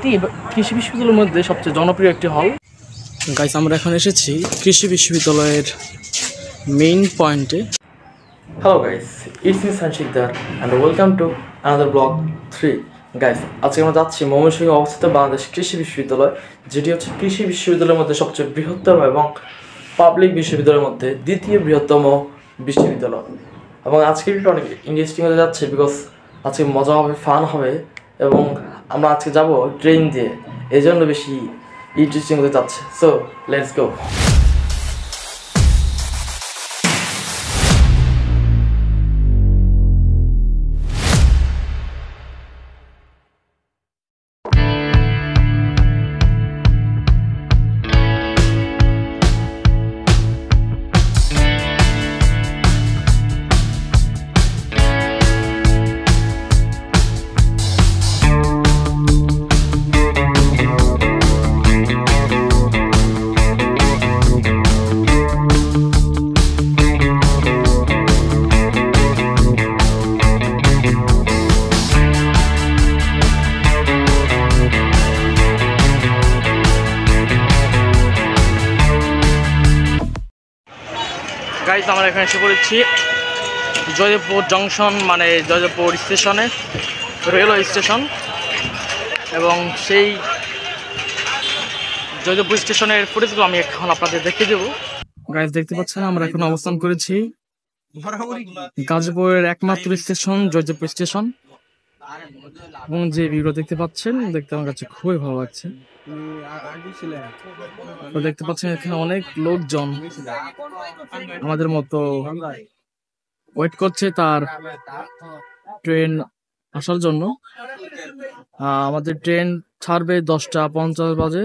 এটি কৃষি বিশ্ববিদ্যালয়ের মধ্যে সবচেয়ে জনপ্রিয় একটি হল। গাইস, আমরা এখন এসেছি কৃষি বিশ্ববিদ্যালয়ের মেইন পয়েন্টে। হ্যালো গাইস, ইটস মি সানশিকদার and welcome to another blog 3। Guys, আজকে আমরা যাচ্ছি ময়মনসিংহে অবস্থিত বাংলাদেশ কৃষি বিশ্ববিদ্যালয়, যেটি হচ্ছে কৃষি বিশ্ববিদ্যালয়ের মধ্যে সবচেয়ে বৃহত্তম এবং পাবলিক বিশ্ববিদ্যালয়ের মধ্যে দ্বিতীয় বৃহত্তম বিশ্ববিদ্যালয়। এবং আজকে এটা অনেক ইন্টারেস্টিং হতে যাচ্ছে, বিকজ আজকে মজা হবে, ফান হবে, এবং আমরা আজকে যাব ট্রেন দিয়ে, এই জন্য বেশি ইন্টারেস্টিং হতে যাচ্ছে। So let's go. গাইস, আমরা এখানে এসে পড়েছি জয়দেবপুর জংশন, মানে জয়দেবপুর স্টেশনে, রেলওয়ে স্টেশন। এবং সেই জয়দেবপুর স্টেশনের ফুটেজগুলো আমি এখন আপনাদের দেখিয়ে দেবো। গাইস, দেখতে পাচ্ছেন আমরা এখন অবস্থান করেছি গাজীপুরের একমাত্র স্টেশন জয়দেবপুর স্টেশন। এবং যে ভিউটা দেখতে পাচ্ছেন, দেখতে আমার কাছে খুবই ভালো লাগছে। দেখতে পাচ্ছেন এখানে অনেক লোকজন আমাদের মতো ওয়েট করছে তার ট্রেন আসার জন্য। আমাদের ট্রেন ছাড়বে 10:50 বাজে,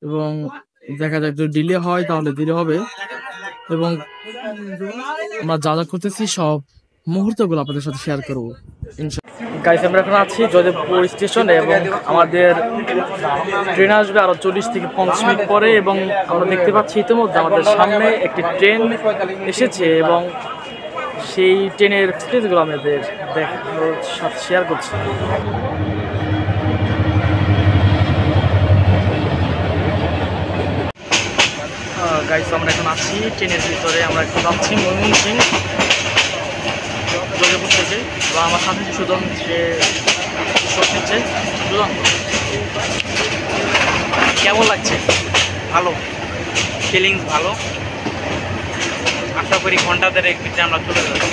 এবং দেখা যায় যদি ডিলে হয় তাহলে ডিলে হবে। এবং আমরা যা যা করতেছি সব মুহূর্তগুলো আপনাদের সাথে শেয়ার করবো ইনশাআল্লাহ। গাইস, আমরা এখন আছি জয়দেবপুর স্টেশনে, এবং আমাদের ট্রেন আসবে আরো 40 থেকে 50 মিনিট পরে। এবং আমরা দেখতে পাচ্ছি ইতিমধ্যে আমাদের সামনে একটি ট্রেন এসেছে, এবং সেই ট্রেনের ফুটেজগুলো আমাদের সাথে শেয়ার করছি। গাইস, আমরা এখন আছি ট্রেনের ভিতরে। আমরা এখন যাচ্ছি ময়মনসিংহ জয়দেবপুর থেকে, বা আমার সাথে সুজন সে নিচ্ছে। সুজন, কেমন লাগছে? ভালো, ফিলিংস ভালো। আশা করি ঘন্টা দেড়েক ভিতরে আমরা চলে যাবো।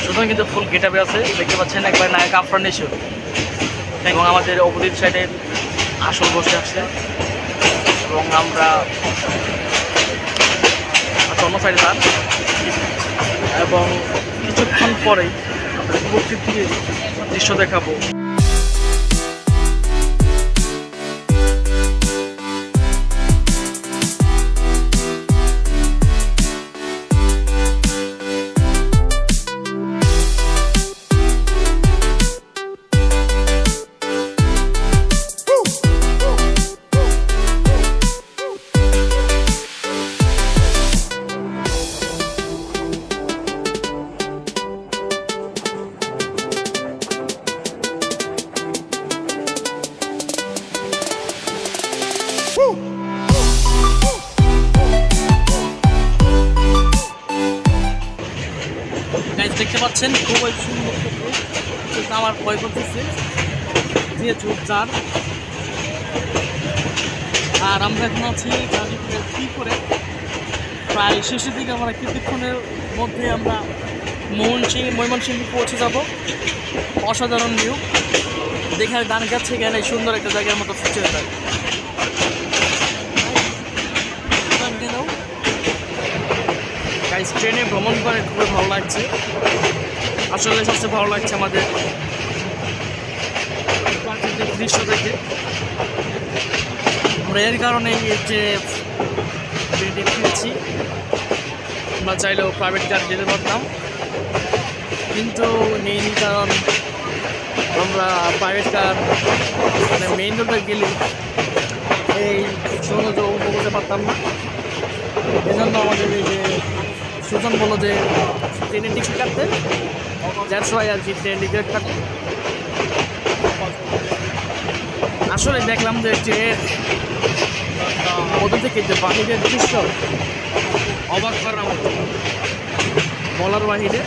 সুজন কিন্তু ফুল গেটআপে আছে, দেখতে পাচ্ছেন, একবার নায়ক আফরান এসে। এবং আমাদের অপোজিট সাইডে আসল বসে আসছে, এবং আমরা অন্য সাইডে তার। এবং কিছুক্ষণ পরেই উপস্থিত থেকে দৃশ্য দেখাবো। দেখতে পাচ্ছেন খুবই সুন্দর, কিন্তু আমার ভয় করতেছে যে চুপচাপ। আর আমরা এখন আছি গাজীপুরের কি করে, প্রায় শেষের দিকে। আমরা কিছুক্ষণের মধ্যে আমরা ময়মনসিংহে পৌঁছে যাব। অসাধারণ ভিউ দেখে গান গাচ্ছে, এখানে সুন্দর একটা জায়গার মতো ফুটে যায়। ট্রেনে ভ্রমণ করে খুবই ভালো লাগছে। আসলে সবচেয়ে ভালো লাগছে আমাদের প্রাকৃতিক দৃশ্য দেখে। আমরা এর কারণে যে ট্রেনে ফিরছি। আমরা চাইলেও প্রাইভেট কার যেতে পারতাম, কিন্তু নেই, কারণ আমরা প্রাইভেট কার মানে মেইন রোডে গেলে এই সৌন্দর্য উপভোগ করতে পারতাম না। এজন্য আমাদের এই যে সুজন বললো যে ট্রেনের টিকিট কাটতে, যার সবাই আর কি ট্রেন টিকিট কাটতে। আসলে দেখলাম যে ট্রেনের মধ্যে থেকে যে বাহিরের দৃশ্য অবাক করার মতো, বলার বাহিরে।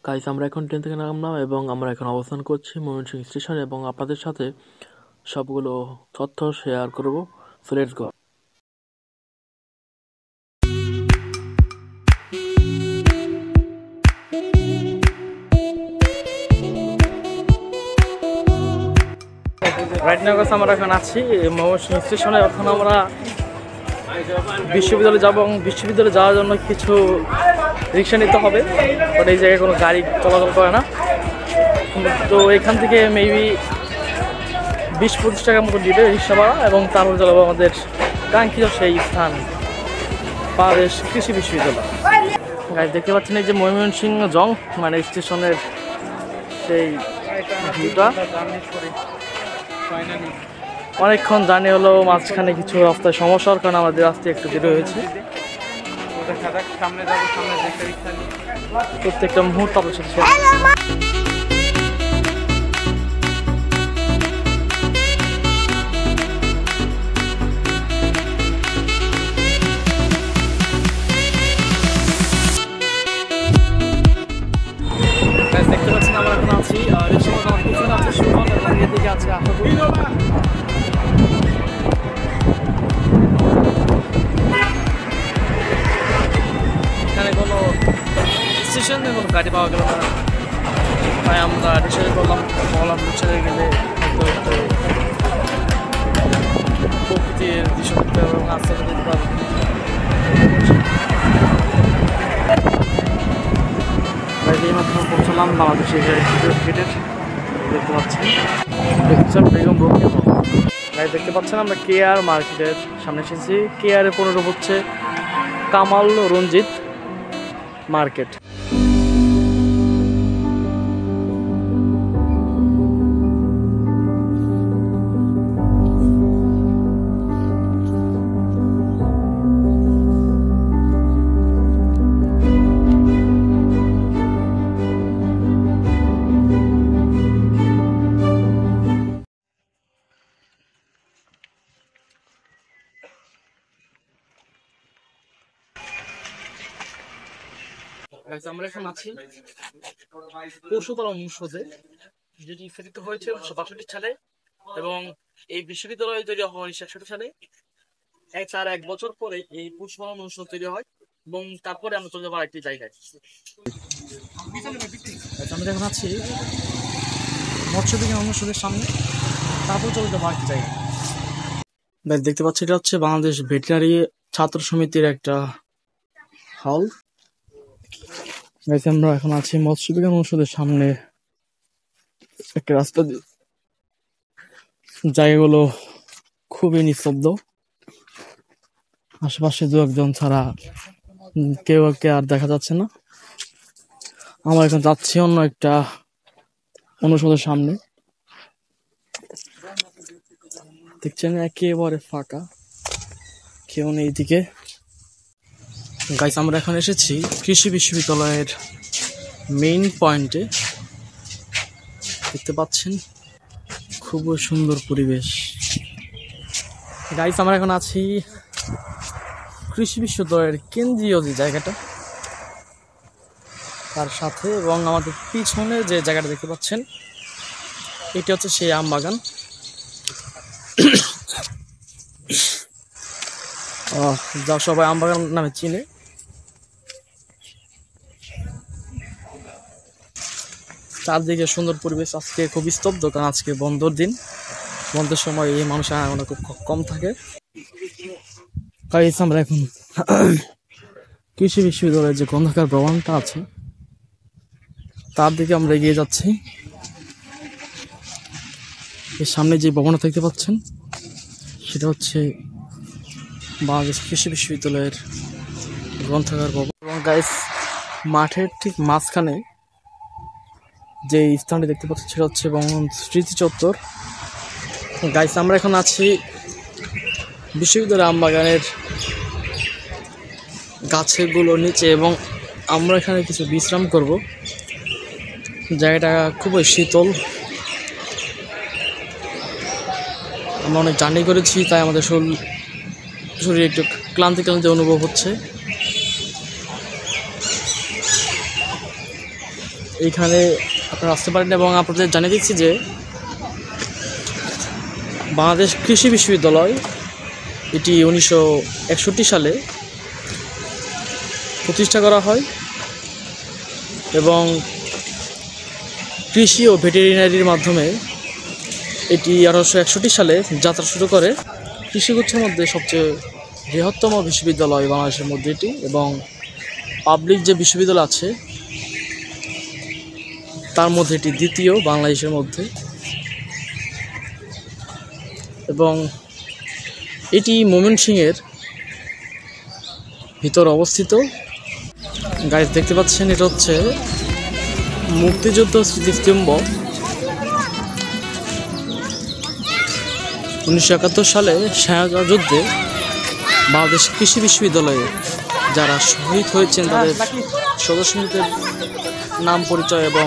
গাইস, আমরা এখন ট্রেন থেকে নামলাম এবং আমরা এখন অবস্থান করছি ময়মনসিংহ স্টেশনে এবং আপনাদের সাথে সবগুলো তথ্য শেয়ার করব। So let's go. Right now guys, আমরা এখন আছি ময়মনসিংহ স্টেশনে। এখন আমরা বিশ্ববিদ্যালয়ে যাব এবং বিশ্ববিদ্যালয়ে যাওয়ার জন্য কিছু রিক্সা নিতে হবে, বাট এই জায়গায় কোনো গাড়ি চলাচল করে না। তো এখান থেকে মেবি 20-25 টাকার মতো দিবে রিক্সা ভাড়া, এবং তারপর চলাবো আমাদের কাঙ্ক্ষিত সেই স্থান বাংলাদেশ কৃষি বিশ্ববিদ্যালয়। গাড়ি দেখতে পাচ্ছেন এই যে ময়মনসিংহ জং, মানে স্টেশনের সেই ভিউটা। অনেকক্ষণ জার্নি হলো, মাঝখানে কিছু রাস্তায় সমস্যার কারণে আমাদের রাস্তায় একটু দেরি হয়েছে। প্রত্যেকটা মুহূর্ত আপনার সাথে শেয়ার দেখতে পাচ্ছেন। আমরা এখন আছি পিছনে আছে সুমন এবং এদিকে আছে আশাপুর। এখানে কোনো স্টেশনে কোনো গাড়ি পাওয়া গেল না, তাই আমরা ডিসাইড করলাম বললাম ছেড়ে গেলে হয়তো প্রকৃতির দৃশ্য দেখতে হবে এবং আস্তে আস্তে যেতে পারবো। এই মাত্র পৌঁছলাম বাংলাদেশের গেটের, দেখতে পাচ্ছেন বেগম রোকেয়া হল। গাড়ি দেখতে পাচ্ছেন আমরা কেআর মার্কেটের সামনে এসেছি। কেআরের 15 হচ্ছে কামাল রঞ্জিত মার্কেট। আমরা এখন আছি পশুপালন অনুষদে, যেটি স্থাপিত হয়েছে 1962 সালে এবং এই বিশ্ববিদ্যালয় তৈরি হয় 1961 সালে। তার 1 বছর পরে এই পশুপালন অনুষদ তৈরি হয় এবং তারপরে আমরা চলে যাবো আরেকটি জায়গায়। আমরা এখন আছি মৎস্য বিজ্ঞান অনুষদের সামনে, তারপর চলে যাবো আরেকটি জায়গায়। দেখতে পাচ্ছি এটা হচ্ছে বাংলাদেশ ভেটেরিনারি ছাত্র সমিতির একটা হল। আমরা এখন আছি মৎস্য বিজ্ঞান অনুষদের সামনে একটা রাস্তা, জায়গাগুলো খুবই নিস্তব্ধ, আশেপাশে 2-1 ছাড়া কেউ আর দেখা যাচ্ছে না। আমরা এখন যাচ্ছি অন্য একটা অনুষদের সামনে, দেখছেন একেবারে ফাঁকা, কেউ নেই এইদিকে। গাইস, আমরা এখন এসেছি কৃষি বিশ্ববিদ্যালয়ের মেইন পয়েন্টে, দেখতে পাচ্ছেন খুবই সুন্দর পরিবেশ। গাইস, আমরা এখন আছি কৃষি বিশ্ববিদ্যালয়ের কেন্দ্রীয় যে জায়গাটা তার সাথে, এবং আমাদের পিছনে যে জায়গাটা দেখতে পাচ্ছেন এটি হচ্ছে সেই আম বাগান। যা সবাই আম বাগান নামে চিনে। চারদিকে সুন্দর পরিবেশ। আজকে খুব স্তব্ধ, কারণ আজকে বন্ধর দিন, বন্ধের সময় এই মানুষের আনাগোনা খুব কম থাকে। আমরা এখন কৃষি বিশ্ববিদ্যালয়ের যে গ্রন্থাগার ভবনটা আছে তার দিকে আমরা এগিয়ে যাচ্ছি। এর সামনে যে ভবনটা দেখতে পাচ্ছেন সেটা হচ্ছে বাংলাদেশ কৃষি বিশ্ববিদ্যালয়ের গ্রন্থাগার ভবন। এবং গাইস, মাঠের ঠিক মাঝখানে যে স্থানটি দেখতে পাচ্ছেন সেটা হচ্ছে বঙ্গবন্ধু স্মৃতি চত্বর। গাইস আমরা এখন আছি বিশ্ববিদ্যালয় আমবাগানের গাছগুলো নিচে এবং আমরা এখানে কিছু বিশ্রাম করব। জায়গাটা খুবই শীতল, আমরা অনেক জার্নি করেছি তাই আমাদের শরীরে একটু ক্লান্তি ক্লান্তি অনুভব হচ্ছে। এইখানে আপনারা আসতে পারেন এবং আপনাদের জানিয়ে দিচ্ছি যে বাংলাদেশ কৃষি বিশ্ববিদ্যালয় এটি 1961 সালে প্রতিষ্ঠা করা হয় এবং কৃষি ও ভেটেরিনারির মাধ্যমে এটি 1861 সালে যাত্রা শুরু করে। কৃষিগুচ্ছের মধ্যে সবচেয়ে বৃহত্তম বিশ্ববিদ্যালয় বাংলাদেশের মধ্যে এটি, এবং পাবলিক যে বিশ্ববিদ্যালয় আছে তার মধ্যে এটি দ্বিতীয় বাংলাদেশের মধ্যে, এবং এটি ময়মনসিংহের ভিতর অবস্থিত। গাইস দেখতে পাচ্ছেন এটা হচ্ছে মুক্তিযুদ্ধ স্মৃতিস্তম্ভ। 1971 সালে স্বাধীনতা যুদ্ধে বাংলাদেশ কৃষি বিশ্ববিদ্যালয়ে যারা শহীদ হয়েছেন তাদের সদস্যদের নাম পরিচয় এবং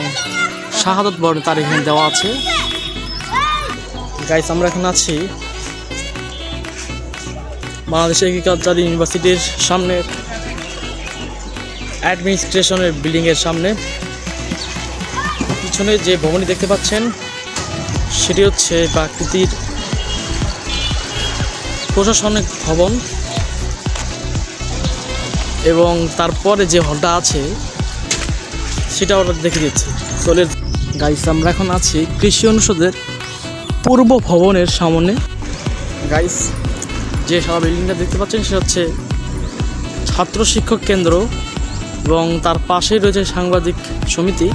শাহাদত বরণের তারিখ এখানে দেওয়া আছে। গাইস আমরা এখন আছি বাংলাদেশ এগ্রিকালচার ইউনিভার্সিটির সামনে অ্যাডমিনিস্ট্রেশনের বিল্ডিংয়ের সামনে। পিছনে যে ভবনটি দেখতে পাচ্ছেন সেটি হচ্ছে প্রাকৃতিক প্রশাসনিক ভবন, এবং তারপরে যে হলটা আছে সেটা ওরা দেখে দিচ্ছে। চলে গাইস আমরা এখন আছি কৃষি অনুষদের পূর্ব ভবনের সামনে। গাইস যে সারা বিল্ডিংটা দেখতে পাচ্ছেন সেটা হচ্ছে ছাত্র শিক্ষক কেন্দ্র, এবং তার পাশেই রয়েছে সাংবাদিক সমিতি,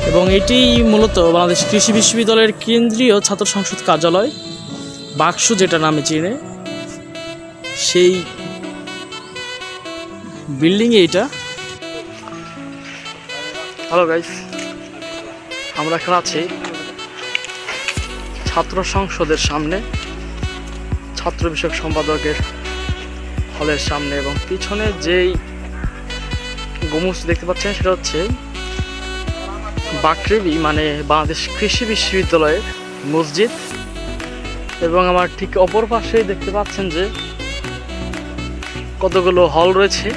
এবং এটি মূলত বাংলাদেশ কৃষি বিশ্ববিদ্যালয়ের কেন্দ্রীয় ছাত্র সংসদ কার্যালয়, বাক্সু যেটা নামে চিনে, সেই বিল্ডিংয়ে এটা। হ্যালো গাইস, আমরা এখন আছি ছাত্র সংসদের সামনে, ছাত্র বিষয়ক সম্পাদকের হলের সামনে, এবং পিছনে যেই গম্বুজটি দেখতে পাচ্ছেন সেটা হচ্ছে বাকৃবি মানে বাংলাদেশ কৃষি বিশ্ববিদ্যালয়ের মসজিদ। এবং আমার ঠিক অপর পাশেই দেখতে পাচ্ছেন যে কতগুলো হল রয়েছে,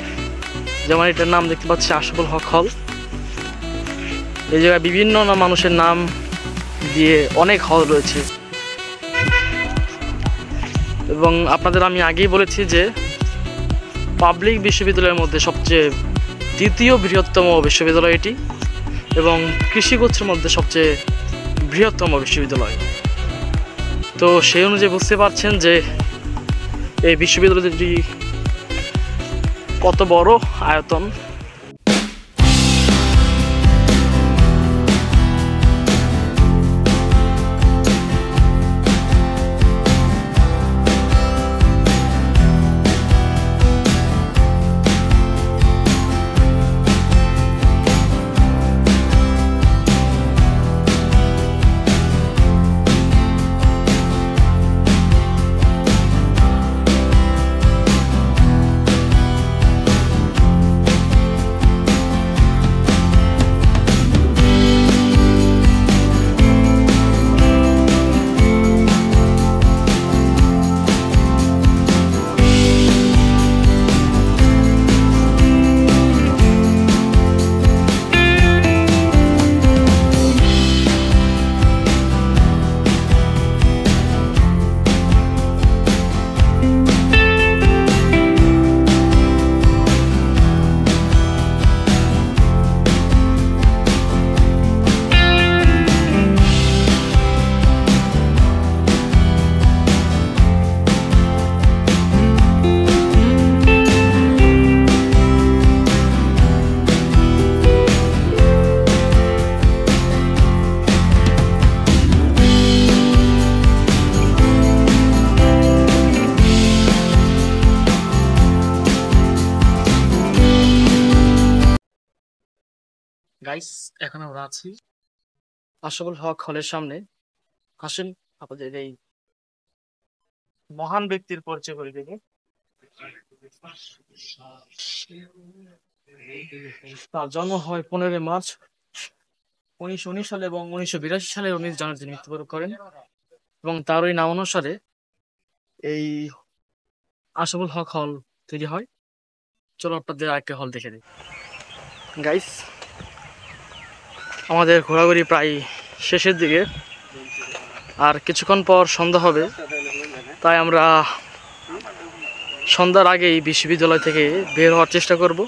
যেমন এটার নাম দেখতে পাচ্ছি আশরাফুল হক হল। এই জায়গায় বিভিন্ন মানুষের নাম দিয়ে অনেক হল রয়েছে, এবং আপনাদের আমি আগেই বলেছি যে পাবলিক বিশ্ববিদ্যালয়ের মধ্যে সবচেয়ে দ্বিতীয় বৃহত্তম বিশ্ববিদ্যালয় এটি, এবং কৃষিগুচ্ছের মধ্যে সবচেয়ে বৃহত্তম বিশ্ববিদ্যালয়। তো সেই অনুযায়ী বুঝতে পারছেন যে এই বিশ্ববিদ্যালয়টি কত বড় আয়তন। গাইস এখন আমরা আছি আশরাফুল হক হলের সামনে। আসেন আপনাদের এই মহান ব্যক্তির পরিচয় করে দেবে। তার জন্ম হয় 15 মার্চ 1919 সালে এবং 1982 সালে উনি জানাতে মৃত্যুবরণ করেন এবং তার ওই নাম অনুসারে এই আশরাফুল হক হল তৈরি হয়। চলো আপনাদের আরেকটা হল দেখে দিই। গাইস, আমাদের ঘোরাঘুরি প্রায় শেষের দিকে, আর কিছুক্ষণ পর সন্ধ্যা হবে, তাই আমরা সন্ধ্যার আগেই বিশ্ববিদ্যালয় থেকে বের হওয়ার চেষ্টা করব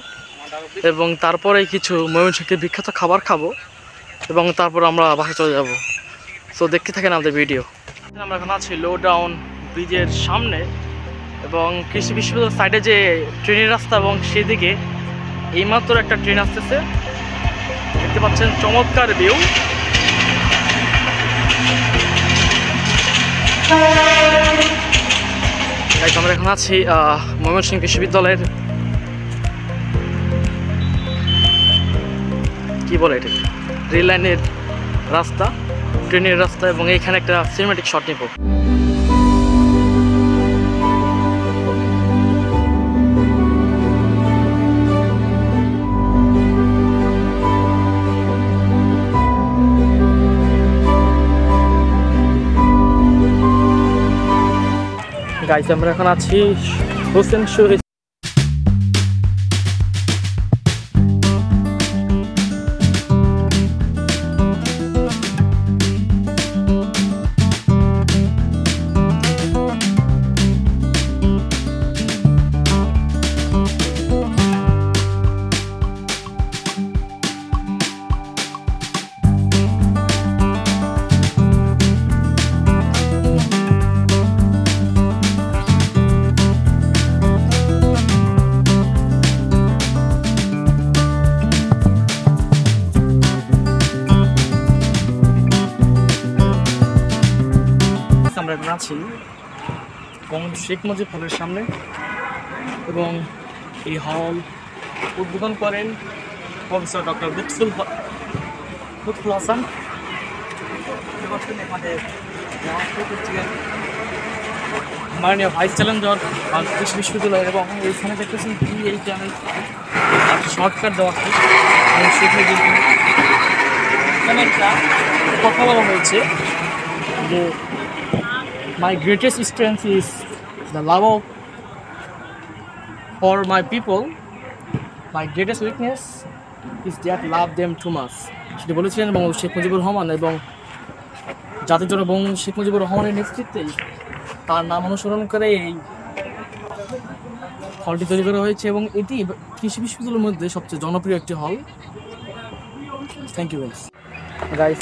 এবং তারপরে কিছু ময়মনসিংহের বিখ্যাত খাবার খাবো এবং তারপর আমরা বাসায় চলে যাব। সো দেখতে থাকেন আমাদের ভিডিও। আমরা এখন আছি লো ডাউন ব্রিজের সামনে এবং কৃষি বিশ্ববিদ্যালয়ের সাইডে যে ট্রেনের রাস্তা এবং সেদিকে এইমাত্র একটা ট্রেন আসতেছে, দেখতে পাচ্ছেন চমৎকার ভিউ। আমরা এখন আছি ময়মনসিংহ বিশ্ববিদ্যালয়ের কি বলে এটা, রেল লাইনের রাস্তা, ট্রেনের রাস্তা, এবং এইখানে একটা সিনেমেটিক শট নিব। গাইস, আমরা এখন আছি হোসেন শহীদ আমরা এখন আছি শেখ মুজিব হলের সামনে এবং এই হল উদ্বোধন করেন প্রফেসর ডক্টর লুৎফুল হাসান। মাননীয় ভাইস চ্যান্সেলর বাংলাদেশ বিশ্ববিদ্যালয়, এবং এইখানে দেখতেছেন কি এই চ্যানেল শর্টকাট দেওয়া আছে। এখানে একটা কথা বলা হয়েছে যে my greatest strength is the love for my people. My greatest weakness is that love them too much. সেটা বলেছিলেন বঙ্গবন্ধু শেখ মুজিবুর রহমান, এবং জাতির জনক বঙ্গবন্ধু শেখ মুজিবুর রহমানের নেতৃত্বেই তার নাম অনুসরণ করে এই হলটি তৈরি করা হয়েছে এবং এটি কৃষি বিশ্ববিদ্যালয়ের মধ্যে সবচেয়ে জনপ্রিয় একটি হল। Thank you guys.